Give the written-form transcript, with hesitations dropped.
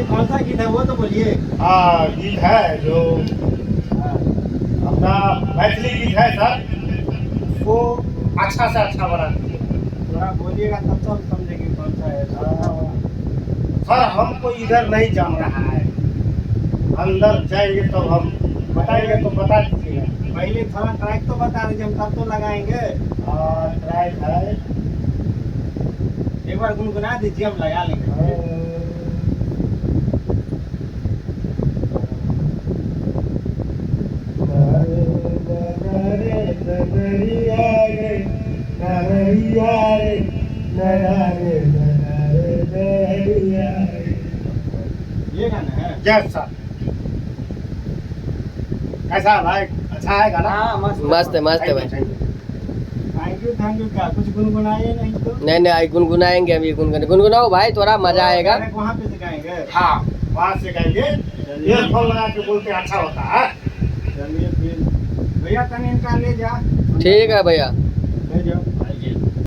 ये कौन सा गीत है वो तो बोलिए। हाँ गीत है जो अपना मैथिली गीत है सर, वो अच्छा से अच्छा बना दीजिए। थोड़ा बोलिएगा तब तो हम समझेंगे कौन सा है। सर हमको इधर नहीं जान रहा है, अंदर जाएंगे तो हम बताएंगे तो बता दीजिएगा। पहले थोड़ा ट्रैक तो बता दीजिए, हम तब तो लगाएंगे। ट्रैक है, एक बार गुनगुना दीजिए, हम लगा लेंगे। ये गाना है। Yes sir. कैसा है भाई, अच्छा है गाना? हाँ मस्त मस्त है भाई। थैंक यू क्या कुछ गुनगुनाइए नहीं तो। नहीं आई गुनगुनाएंगे अभी, गुनगुनाओ भाई, थोड़ा मजा आएगा। वहाँ पे सिखाएंगे। हाँ वहाँ से गाएंगे, ईयरफोन लगा के बोलते अच्छा होता है। चलिए फिर भैया तनी इनका ले जा। ठीक है भैया। ले जाओ।